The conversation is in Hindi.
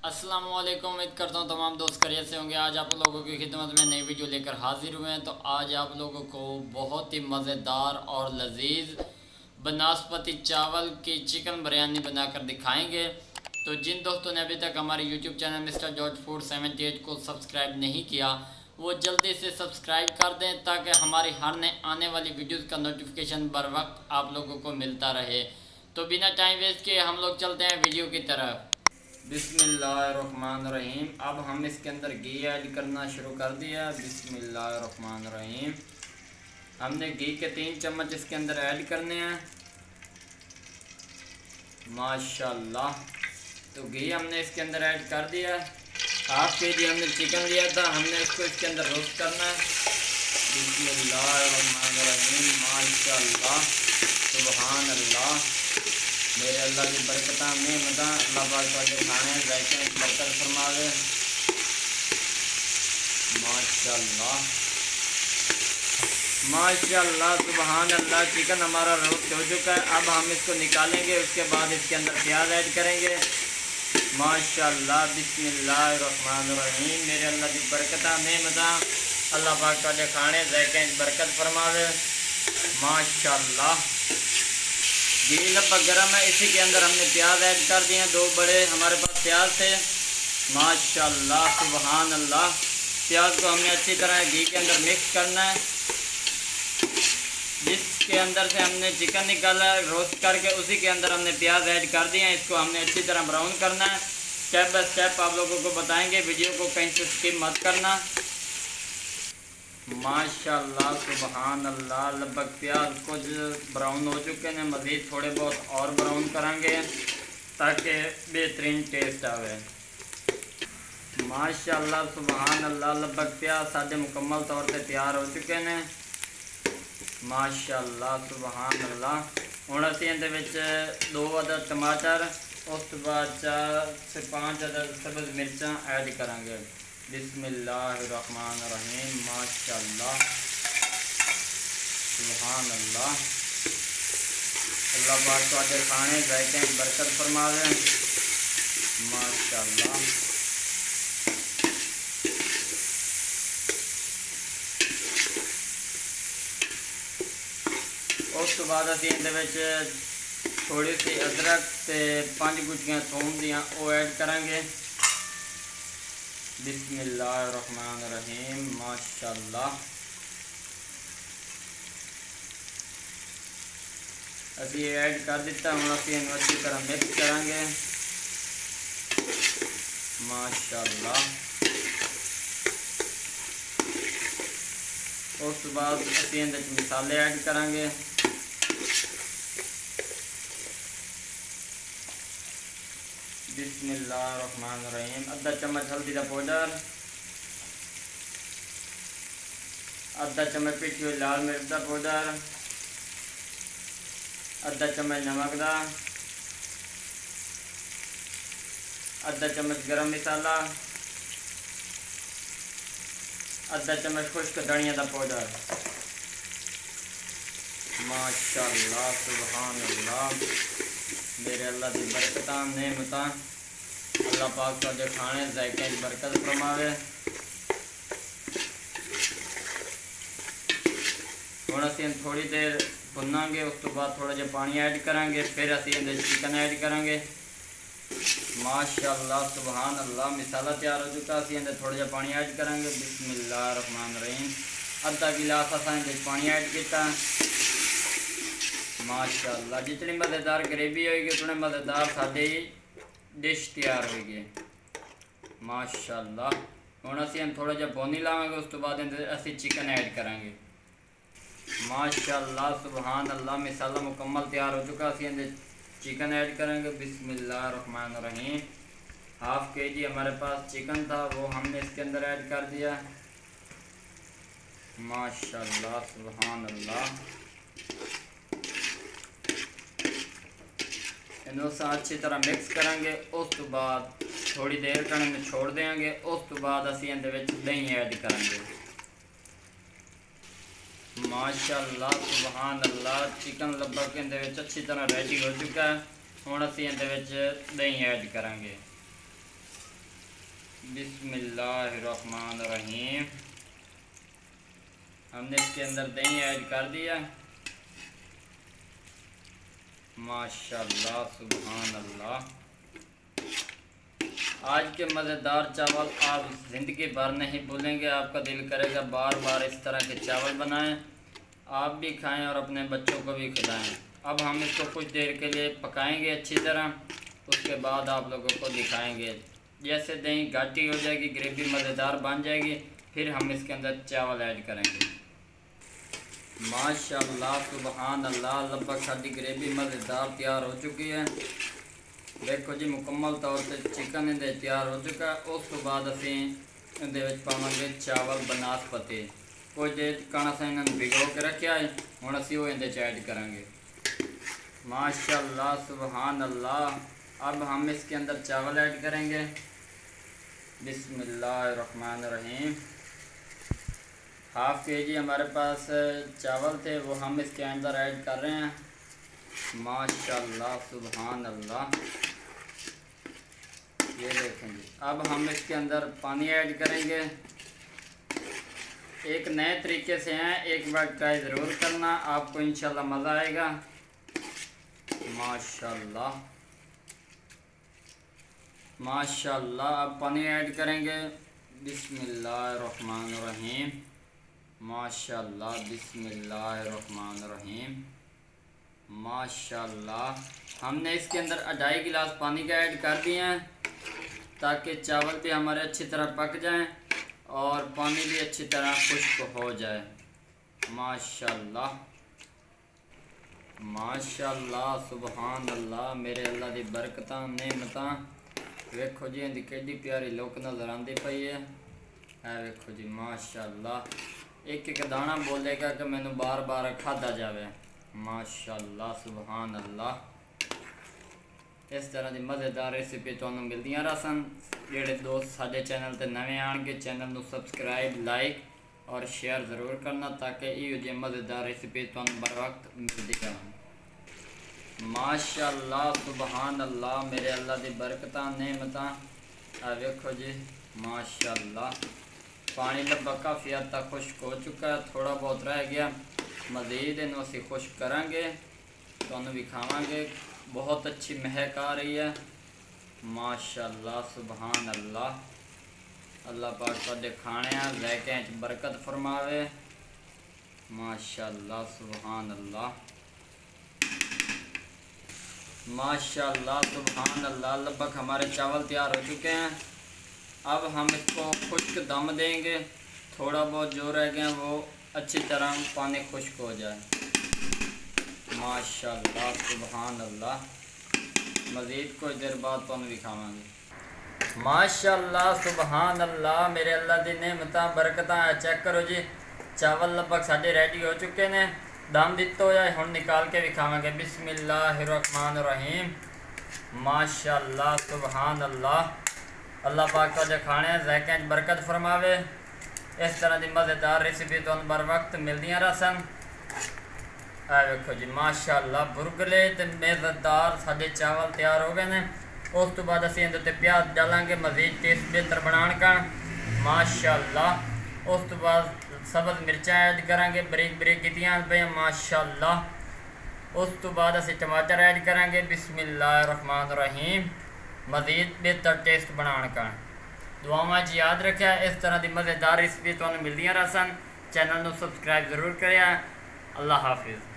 अस्सलामुअलैकुम। उम्मीद करता हूँ तमाम दोस्त खैरियत से होंगे। आज आप लोगों की खिदमत में नई वीडियो लेकर हाजिर हुए हैं। तो आज आप लोगों को बहुत ही मज़ेदार और लजीज बनस्पति चावल की चिकन बिरयानी बनाकर दिखाएंगे। तो जिन दोस्तों ने अभी तक हमारे YouTube channel mister George food 78 को सब्सक्राइब नहीं किया वो जल्दी से सब्सक्राइब कर दें ताकि हमारी हर नए आने वाली वीडियोज़ का नोटिफिकेशन बर वक्त आप लोगों को मिलता रहे। तो बिना टाइम वेस्ट किए हम लोग चलते हैं वीडियो की तरफ। बिस्मिल्लाहिर्रहमानिर्रहीम। अब हम इसके अंदर घी ऐड करना शुरू कर दिया। बिस्मिल्लाहिर्रहमानिर्रहीम। हमने घी के 3 चम्मच इसके अंदर ऐड करने हैं। माशाल्लाह। तो घी हमने इसके अंदर ऐड कर दिया। हाफ केजी हमने चिकन लिया था, हमने इसको इसके अंदर रोस्ट करना है। बिस्मिल्लाहिर्रहमानिर्रहीम। माशाल्लाह, सुभान अल्लाह। मेरे अल्लाह की बरकत नेमत अल्लाह पाक वाले खाने जायके बरकत फरमावे। माशाल्लाह माशाल्लाह, सुभान अल्लाह। चिकन हमारा रोस्ट हो चुका है। अब हम इसको निकालेंगे, उसके बाद इसके अंदर प्याज ऐड करेंगे। माशाल्लाह, बिस्मिल्लाहिर्रहमानिर्रहीम। मेरे अल्लाह की बरकत नेमत अल्लाह पाक वाले खाने जायके बरकत फरमावे। माशाल्लाह, घी लगभग गर्म है, इसी के अंदर हमने प्याज ऐड कर दिए हैं। 2 बड़े हमारे पास प्याज थे। माशाल्लाह, सुभान अल्लाह। प्याज को हमने अच्छी तरह घी के अंदर मिक्स करना है। जिसके अंदर से हमने चिकन निकाला रोस्ट करके उसी के अंदर हमने प्याज ऐड कर दिए हैं। इसको हमने अच्छी तरह ब्राउन करना है। स्टेप बाय स्टेप आप लोगों को बताएंगे, वीडियो को कहीं से स्किप मत करना। माशाल्लाह, सुभान अल्लाह। लगभग प्याज कुछ ब्राउन हो चुके हैं, मज़ीद थोड़े बहुत और ब्राउन करेंगे ताकि बेहतरीन टेस्ट आवे। माशाल्लाह, सुभान अल्लाह। लगभग प्याज साढ़े मुकम्मल तौर पर तैयार हो चुके हैं। माशाल्लाह, सुभान अल्लाह। हुण असीं इहदे विच 2 अदद टमाटर, उस तो बाद 4 से 5 अदद सब्ज़ मिर्चां ऐड करांगे। बिस्मिल्लाहिर्रहमानिर्रहीम। माशाल्लाह, सुभान अल्लाह। अल्लाह पाक तुहाडे खाने जायके बरकत फरमावे। माशाल्लाह। उस तो बाद असीं इहदे विच थोड़ी सी अदरक ते 5 गुच्छियां थूम दियां वो ऐड करांगे। बिस्मिल्लाहिर्रहमानिर्रहीम। माशाल्लाह, अभी ऐड कर दिता। हम अभी अच्छी तरह मिक्स करांगे। माशाल्लाह। उस बाद अभी इहदे च मसाले ऐड करांगे। बिस्मिल्लाहिर्रहमानिर्रहीम। आधा चम्मच हल्दी का पाउडर, आधा चम्मच पिठी हुई लाल मिर्च का पाउडर, आधा चम्मच नमक का, आधा चम्मच गरम मसाला, आधा चम्मच खुश्क धनिया का पाउडर। माशाल्लाह, सुभान अल्लाह। मेरे अल्लाह की बरकत नेमत अल्लाह पाक तुहाडे खाने जायके बरकत फरमावे। हुण असीं थोड़ी देर भुनांगे, उस तो बाद थोड़ा जिहा पानी ऐड करांगे, फिर असीं इहदे चिकन ऐड करांगे। माशाल्लाह, सुभान अल्लाह। मसाला तैयार हो चुका, असीं इहदे थोड़ा जिहा पानी ऐड करांगे। बिस्मिल्लाहिर्रहमानिर्रहीम। आधा गिलास असां इहदे पानी ऐड किया। माशाल्लाह, जितनी मज़ेदार ग्रेवी होगी उतने मज़ेदार साडी डिश तैयार होगी। माशाल्लाह। हुण असीं थोड़ा जिहा भुनी लावांगे, उस तो बाद असीं चिकन ऐड करांगे। माशाल्लाह, सुभान अल्लाह। मसाला मुकम्मल तैयार हो चुका, असीं इहदे चिकन ऐड करेंगे। बिस्मिल्लाहिर्रहमानिर्रहीम। हाफ केजी हमारे पास चिकन था, वो हमने इसके अंदर ऐड कर दिया। माशाल्लाह, सुभान अल्लाह। इन्हों अच्छी तरह मिक्स करेंगे। उस तो बाद थोड़ी देर करने छोड़ देंगे। उस तो बाद असीं इहदे विच दही ऐड करेंगे। माशाल्लाह, सुभान अल्लाह। चिकन लगभग इहदे विच अच्छी तरह रेडी हो चुका है। हुण असीं इहदे विच दही ऐड करांगे। बिस्मिल्लाहिर्रहमानिर्रहीम। हमने इसके अंदर दही ऐड कर दिया। माशाल्लाह सुभान अल्लाह। आज के मज़ेदार चावल आप ज़िंदगी भर नहीं भूलेंगे। आपका दिल करेगा बार बार इस तरह के चावल बनाएं, आप भी खाएं और अपने बच्चों को भी खिलाएं। अब हम इसको कुछ देर के लिए पकाएंगे अच्छी तरह, उसके बाद आप लोगों को दिखाएंगे। जैसे दही घाटी हो जाएगी, ग्रेवी मज़ेदार बन जाएगी, फिर हम इसके अंदर चावल ऐड करेंगे। माशाल्लाह सुभान अल्लाह। लगभग साड़ी ग्रेवी मज़ेदार तैयार हो चुकी है। देखो जी, मुकम्मल तौर पर चिकन इहदे तैयार हो चुका है। उस तो बाद असीं इहदे विच पावांगे चावल बनास्पति। कुछ देर कण असीं इन्हां नूं भिगो के रखिया है, हुण असीं ओह इहदे च ऐड करांगे। माशाल्लाह सुभान अल्लाह। अब हम इसके अंदर चावल ऐड करेंगे। बिस्मिल्लाहिर्रहमानिर्रहीम। हाफ़ के जी हमारे पास चावल थे, वो हम इसके अंदर ऐड कर रहे हैं। माशाल्लाह सुभान अल्लाह। ये देखें जी। अब हम इसके अंदर पानी ऐड करेंगे। एक नए तरीके से हैं, एक बार ट्राई ज़रूर करना, आपको इंशाल्लाह मज़ा आएगा। माशाल्लाह माशाल्लाह। अब पानी ऐड करेंगे। बिस्मिल्लाहिर्रहमानिर्रहीम। माशाल्लाह बिस्मिल्लाहिर्रहमानिर्रहीम। माशाल्लाह। हमने इसके अंदर 2.5 गिलास पानी का ऐड कर दिए हैं, ताकि चावल भी हमारे अच्छी तरह पक जाएं और पानी भी अच्छी तरह खुश्क हो जाए। माशाल्लाह माशाल्लाह सुभान अल्लाह। मेरे अल्लाह दी बरकतां नेमतां। वेखो जी, इहदी केडी प्यारी लुक नज़र आती पई है। वेखो जी माशाल्लाह। एक एक दाना बोलेगा कि मैनू बार बार खाधा जाए। माशाल्लाह सुभान अल्लाह। इस तरह की मज़ेदार रेसिपी तुहानू मिलदियां रहसन। जेड़े दोस्त साडे चैनल ते नवे आएंगे, चैनल नू सबसक्राइब, लाइक और शेयर ज़रूर करना, ताकि इहो जी मज़ेदार रेसिपी तुहानू बर वक्त मिलती रहन। माशाल्लाह सुभान अल्लाह। मेरे अल्लाह दी बरकतां नेमतां। वेखो जी माशाल्लाह। पानी लगभग काफ़ी हद तक खुश्क हो चुका है, थोड़ा बहुत रह गया। मज़ीद इन्हूं असीं खुश्क करांगे, तुहानू भी खावांगे। बहुत अच्छी महक आ रही है। माशाल्लाह सुभान अल्लाह। अल्लाह पाक तुहाडे खाणियां ज़ायक़िਆਂ च बरकत फरमावे। माशाल्लाह सुभान अल्लाह। माशाल्लाह सुभान अल्लाह। लगभग हमारे चावल तैयार हो चुके हैं। अब हम इसको खुश्क दम देंगे। थोड़ा बहुत जो रह गया वो अच्छी तरह पानी खुश्क हो जाए। माशाल्लाह सुभान अल्लाह। मज़ीद कुछ देर बाद तुहानू दिखावांगे। माशाल्लाह सुभान अल्लाह। मेरे अल्लाह दी नेमतां बरकतां। चेक करो जी, चावल लगभग साढ़े रेडी हो चुके ने। दम दिता होया है, हुण निकाल के दिखावांगे। बिस्मिल्लाहिर्रहमानिर्रहीम। माशाल्लाह सुभान अल्लाह। अल्लाह पाक तुहाडे खाणे ज़ायक़िਆਂ च बरकत फरमावे। इस तरह की मज़ेदार रेसिपी तुहानू बर वक्त मिलदियां रहसन। वेखो जी माशाल्लाह। बुरगले ते मज़ेदार साडे चावल तैयार हो गए हैं। उस तो बाद असीं इहदे ते प्याज डालांगे, मज़ीद टेस्ट बेहतर बनाने का। माशाल्लाह। उस तो बाद सब्ज़ मिर्चां ऐड करांगे, बरीक बरीक कीतियां पे। माशाल्लाह। उस तो बाद असीं टमाटर ऐड करांगे। बिस्मिल्लाहिर्रहमानिर्रहीम। मज़ीद बेहतर टेस्ट बनाने का। दुआवां च याद रखिया, इस तरह की मज़ेदार रेसिपी तुहानू मिलदियां रहसन। चैनल नू सबसक्राइब ज़रूर करिया। अल्लाह हाफिज़।